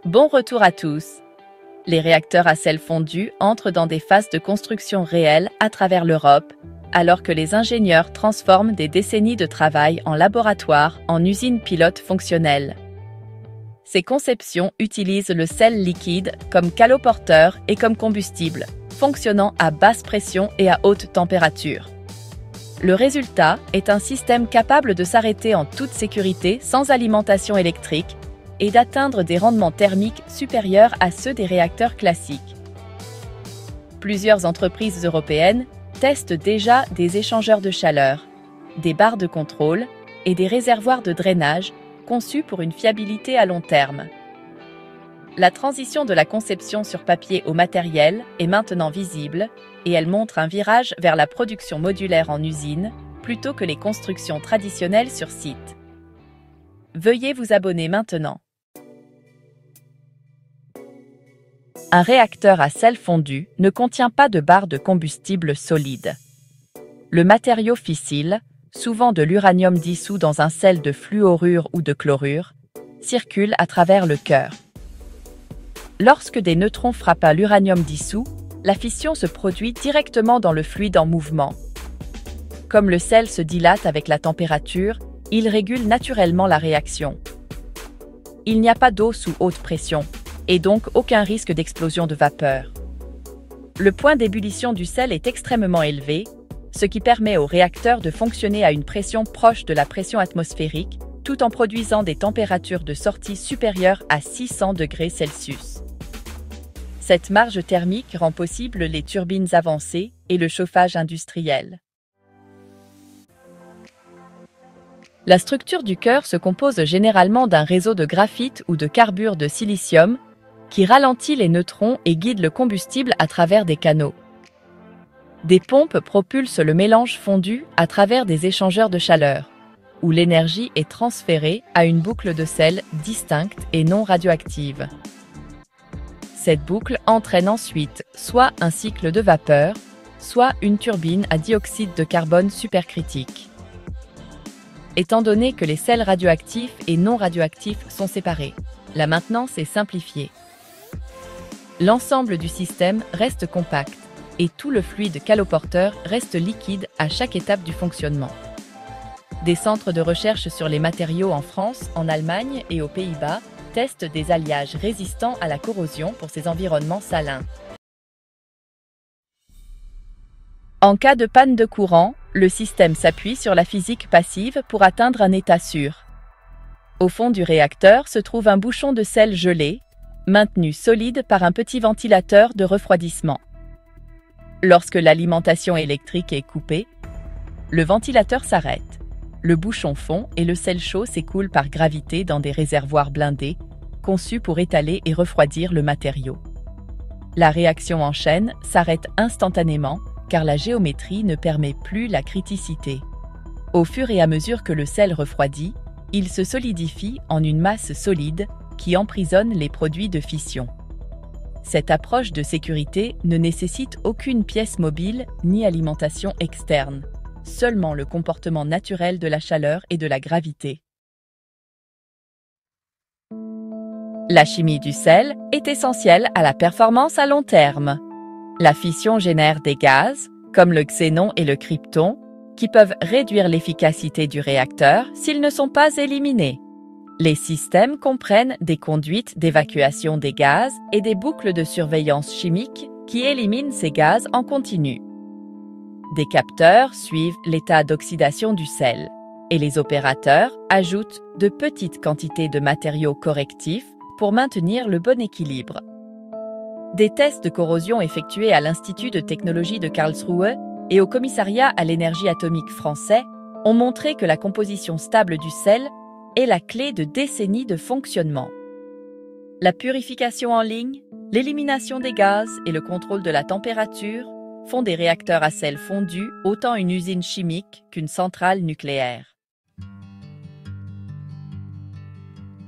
Bon retour à tous. Les réacteurs à sel fondu entrent dans des phases de construction réelles à travers l'Europe, alors que les ingénieurs transforment des décennies de travail en laboratoire en usines pilotes fonctionnelles. Ces conceptions utilisent le sel liquide comme caloporteur et comme combustible, fonctionnant à basse pression et à haute température. Le résultat est un système capable de s'arrêter en toute sécurité sans alimentation électrique et d'atteindre des rendements thermiques supérieurs à ceux des réacteurs classiques. Plusieurs entreprises européennes testent déjà des échangeurs de chaleur, des barres de contrôle et des réservoirs de drainage conçus pour une fiabilité à long terme. La transition de la conception sur papier au matériel est maintenant visible et elle montre un virage vers la production modulaire en usine plutôt que les constructions traditionnelles sur site. Veuillez vous abonner maintenant. Un réacteur à sel fondu ne contient pas de barre de combustible solide. Le matériau fissile, souvent de l'uranium dissous dans un sel de fluorure ou de chlorure, circule à travers le cœur. Lorsque des neutrons frappent à l'uranium dissous, la fission se produit directement dans le fluide en mouvement. Comme le sel se dilate avec la température, il régule naturellement la réaction. Il n'y a pas d'eau sous haute pression, et donc aucun risque d'explosion de vapeur. Le point d'ébullition du sel est extrêmement élevé, ce qui permet au réacteur de fonctionner à une pression proche de la pression atmosphérique, tout en produisant des températures de sortie supérieures à 600 degrés Celsius. Cette marge thermique rend possible les turbines avancées et le chauffage industriel. La structure du cœur se compose généralement d'un réseau de graphite ou de carbure de silicium qui ralentit les neutrons et guide le combustible à travers des canaux. Des pompes propulsent le mélange fondu à travers des échangeurs de chaleur, où l'énergie est transférée à une boucle de sel distincte et non radioactive. Cette boucle entraîne ensuite soit un cycle de vapeur, soit une turbine à dioxyde de carbone supercritique. Étant donné que les sels radioactifs et non radioactifs sont séparés, la maintenance est simplifiée. L'ensemble du système reste compact et tout le fluide caloporteur reste liquide à chaque étape du fonctionnement. Des centres de recherche sur les matériaux en France, en Allemagne et aux Pays-Bas testent des alliages résistants à la corrosion pour ces environnements salins. En cas de panne de courant, le système s'appuie sur la physique passive pour atteindre un état sûr. Au fond du réacteur se trouve un bouchon de sel gelé, maintenu solide par un petit ventilateur de refroidissement. Lorsque l'alimentation électrique est coupée, le ventilateur s'arrête, le bouchon fond et le sel chaud s'écoule par gravité dans des réservoirs blindés, conçus pour étaler et refroidir le matériau. La réaction en chaîne s'arrête instantanément car la géométrie ne permet plus la criticité. Au fur et à mesure que le sel refroidit, il se solidifie en une masse solide qui emprisonne les produits de fission. Cette approche de sécurité ne nécessite aucune pièce mobile ni alimentation externe, seulement le comportement naturel de la chaleur et de la gravité. La chimie du sel est essentielle à la performance à long terme. La fission génère des gaz, comme le xénon et le krypton, qui peuvent réduire l'efficacité du réacteur s'ils ne sont pas éliminés. Les systèmes comprennent des conduites d'évacuation des gaz et des boucles de surveillance chimique qui éliminent ces gaz en continu. Des capteurs suivent l'état d'oxydation du sel et les opérateurs ajoutent de petites quantités de matériaux correctifs pour maintenir le bon équilibre. Des tests de corrosion effectués à l'Institut de technologie de Karlsruhe et au Commissariat à l'énergie atomique français ont montré que la composition stable du sel est la clé de décennies de fonctionnement. La purification en ligne, l'élimination des gaz et le contrôle de la température font des réacteurs à sel fondu autant une usine chimique qu'une centrale nucléaire.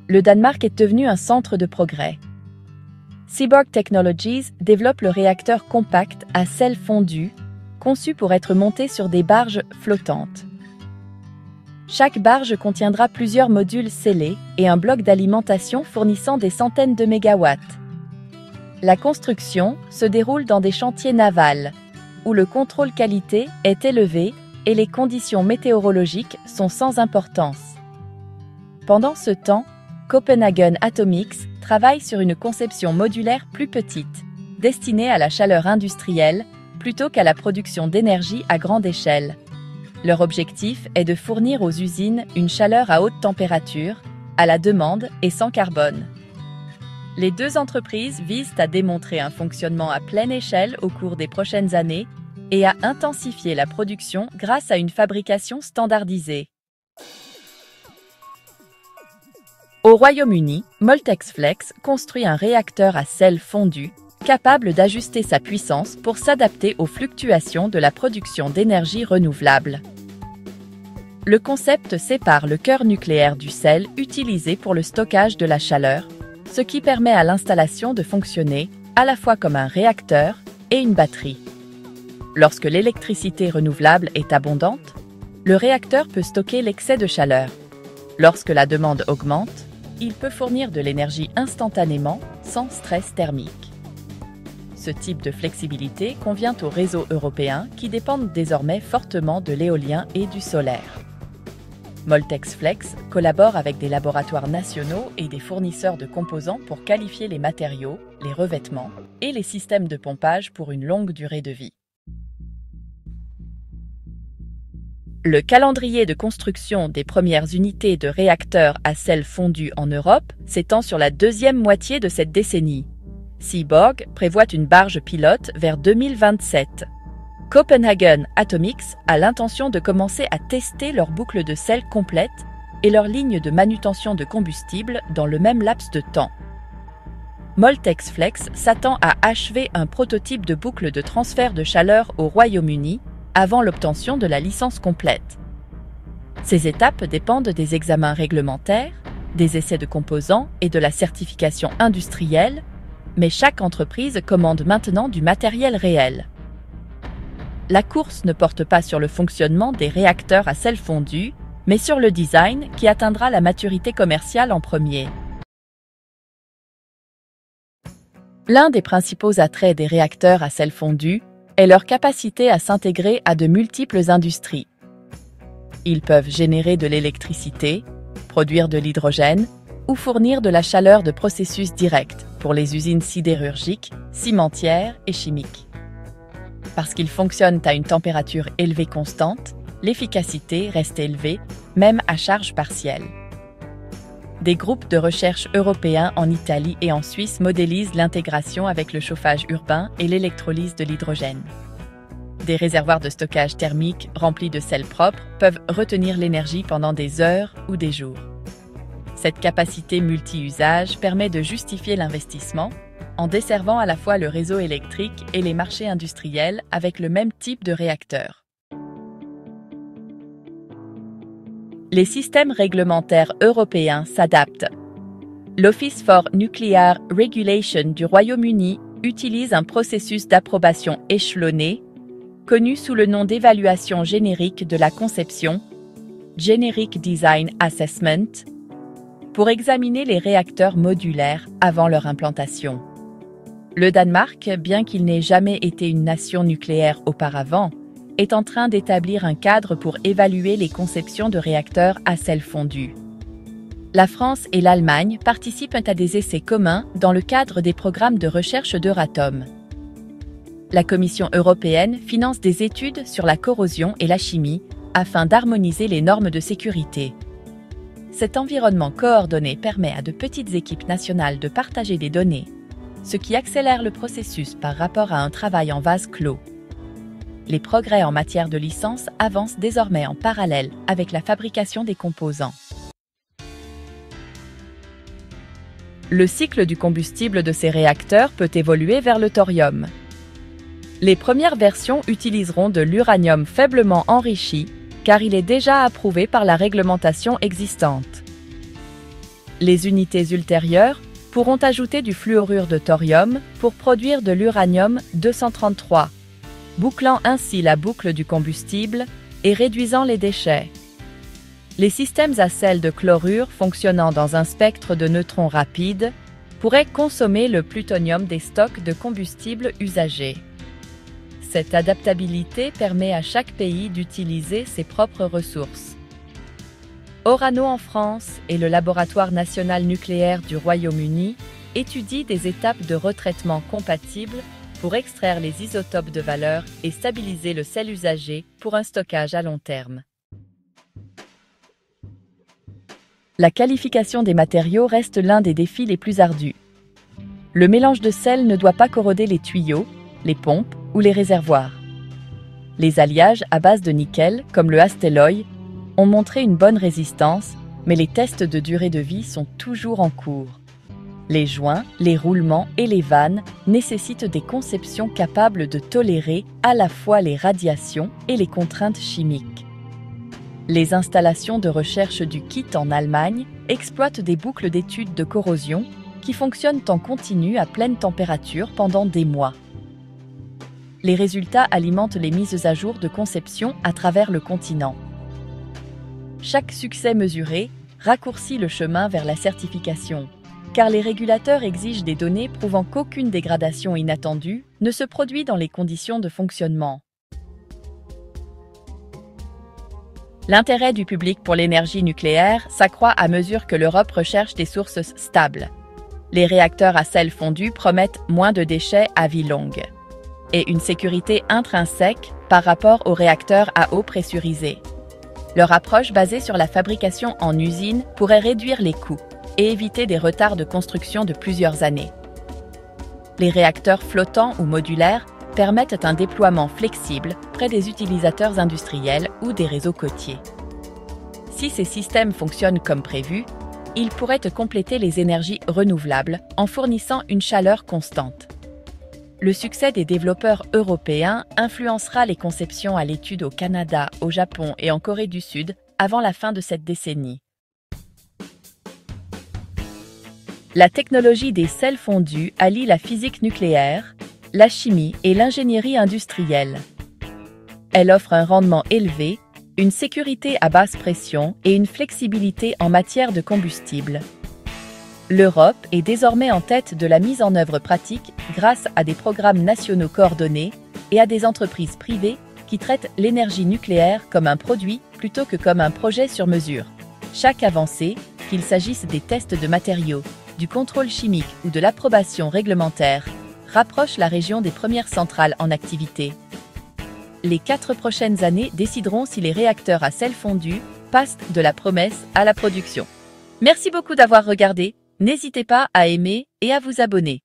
Le Danemark est devenu un centre de progrès. Seaborg Technologies développe le réacteur compact à sel fondu, conçu pour être monté sur des barges flottantes. Chaque barge contiendra plusieurs modules scellés et un bloc d'alimentation fournissant des centaines de mégawatts. La construction se déroule dans des chantiers navals, où le contrôle qualité est élevé et les conditions météorologiques sont sans importance. Pendant ce temps, Copenhagen Atomics travaille sur une conception modulaire plus petite, destinée à la chaleur industrielle plutôt qu'à la production d'énergie à grande échelle. Leur objectif est de fournir aux usines une chaleur à haute température, à la demande et sans carbone. Les deux entreprises visent à démontrer un fonctionnement à pleine échelle au cours des prochaines années et à intensifier la production grâce à une fabrication standardisée. Au Royaume-Uni, Moltexflex construit un réacteur à sel fondu capable d'ajuster sa puissance pour s'adapter aux fluctuations de la production d'énergie renouvelable. Le concept sépare le cœur nucléaire du sel utilisé pour le stockage de la chaleur, ce qui permet à l'installation de fonctionner à la fois comme un réacteur et une batterie. Lorsque l'électricité renouvelable est abondante, le réacteur peut stocker l'excès de chaleur. Lorsque la demande augmente, il peut fournir de l'énergie instantanément, sans stress thermique. Ce type de flexibilité convient aux réseaux européens qui dépendent désormais fortement de l'éolien et du solaire. Moltexflex collabore avec des laboratoires nationaux et des fournisseurs de composants pour qualifier les matériaux, les revêtements et les systèmes de pompage pour une longue durée de vie. Le calendrier de construction des premières unités de réacteurs à sel fondu en Europe s'étend sur la deuxième moitié de cette décennie. Seaborg prévoit une barge pilote vers 2027. Copenhagen Atomics a l'intention de commencer à tester leur boucle de sel complète et leur ligne de manutention de combustible dans le même laps de temps. Moltexflex s'attend à achever un prototype de boucle de transfert de chaleur au Royaume-Uni avant l'obtention de la licence complète. Ces étapes dépendent des examens réglementaires, des essais de composants et de la certification industrielle, mais chaque entreprise commande maintenant du matériel réel. La course ne porte pas sur le fonctionnement des réacteurs à sel fondu, mais sur le design qui atteindra la maturité commerciale en premier. L'un des principaux attraits des réacteurs à sel fondu est leur capacité à s'intégrer à de multiples industries. Ils peuvent générer de l'électricité, produire de l'hydrogène ou fournir de la chaleur de processus directs pour les usines sidérurgiques, cimentières et chimiques. Parce qu'ils fonctionnent à une température élevée constante, l'efficacité reste élevée, même à charge partielle. Des groupes de recherche européens en Italie et en Suisse modélisent l'intégration avec le chauffage urbain et l'électrolyse de l'hydrogène. Des réservoirs de stockage thermique remplis de sel propre peuvent retenir l'énergie pendant des heures ou des jours. Cette capacité multi-usage permet de justifier l'investissement en desservant à la fois le réseau électrique et les marchés industriels avec le même type de réacteur. Les systèmes réglementaires européens s'adaptent. L'Office for Nuclear Regulation du Royaume-Uni utilise un processus d'approbation échelonné, connu sous le nom d'évaluation générique de la conception, Generic Design Assessment, pour examiner les réacteurs modulaires avant leur implantation. Le Danemark, bien qu'il n'ait jamais été une nation nucléaire auparavant, est en train d'établir un cadre pour évaluer les conceptions de réacteurs à sel fondu. La France et l'Allemagne participent à des essais communs dans le cadre des programmes de recherche d'Euratom. La Commission européenne finance des études sur la corrosion et la chimie afin d'harmoniser les normes de sécurité. Cet environnement coordonné permet à de petites équipes nationales de partager des données, ce qui accélère le processus par rapport à un travail en vase clos. Les progrès en matière de licence avancent désormais en parallèle avec la fabrication des composants. Le cycle du combustible de ces réacteurs peut évoluer vers le thorium. Les premières versions utiliseront de l'uranium faiblement enrichi, car il est déjà approuvé par la réglementation existante. Les unités ultérieures pourront ajouter du fluorure de thorium pour produire de l'uranium-233, bouclant ainsi la boucle du combustible et réduisant les déchets. Les systèmes à sel de chlorure fonctionnant dans un spectre de neutrons rapides pourraient consommer le plutonium des stocks de combustible usagés. Cette adaptabilité permet à chaque pays d'utiliser ses propres ressources. Orano en France et le Laboratoire national nucléaire du Royaume-Uni étudient des étapes de retraitement compatibles pour extraire les isotopes de valeur et stabiliser le sel usagé pour un stockage à long terme. La qualification des matériaux reste l'un des défis les plus ardus. Le mélange de sel ne doit pas corroder les tuyaux, les pompes ou les réservoirs. Les alliages à base de nickel, comme le Hastelloy, ont montré une bonne résistance, mais les tests de durée de vie sont toujours en cours. Les joints, les roulements et les vannes nécessitent des conceptions capables de tolérer à la fois les radiations et les contraintes chimiques. Les installations de recherche du KIT en Allemagne exploitent des boucles d'études de corrosion qui fonctionnent en continu à pleine température pendant des mois. Les résultats alimentent les mises à jour de conception à travers le continent. Chaque succès mesuré raccourcit le chemin vers la certification, car les régulateurs exigent des données prouvant qu'aucune dégradation inattendue ne se produit dans les conditions de fonctionnement. L'intérêt du public pour l'énergie nucléaire s'accroît à mesure que l'Europe recherche des sources stables. Les réacteurs à sel fondu promettent moins de déchets à vie longue et une sécurité intrinsèque par rapport aux réacteurs à eau pressurisée. Leur approche basée sur la fabrication en usine pourrait réduire les coûts et éviter des retards de construction de plusieurs années. Les réacteurs flottants ou modulaires permettent un déploiement flexible près des utilisateurs industriels ou des réseaux côtiers. Si ces systèmes fonctionnent comme prévu, ils pourraient compléter les énergies renouvelables en fournissant une chaleur constante. Le succès des développeurs européens influencera les conceptions à l'étude au Canada, au Japon et en Corée du Sud avant la fin de cette décennie. La technologie des sels fondus allie la physique nucléaire, la chimie et l'ingénierie industrielle. Elle offre un rendement élevé, une sécurité à basse pression et une flexibilité en matière de combustible. L'Europe est désormais en tête de la mise en œuvre pratique grâce à des programmes nationaux coordonnés et à des entreprises privées qui traitent l'énergie nucléaire comme un produit plutôt que comme un projet sur mesure. Chaque avancée, qu'il s'agisse des tests de matériaux, du contrôle chimique ou de l'approbation réglementaire, rapproche la région des premières centrales en activité. Les 4 prochaines années décideront si les réacteurs à sel fondu passent de la promesse à la production. Merci beaucoup d'avoir regardé. N'hésitez pas à aimer et à vous abonner.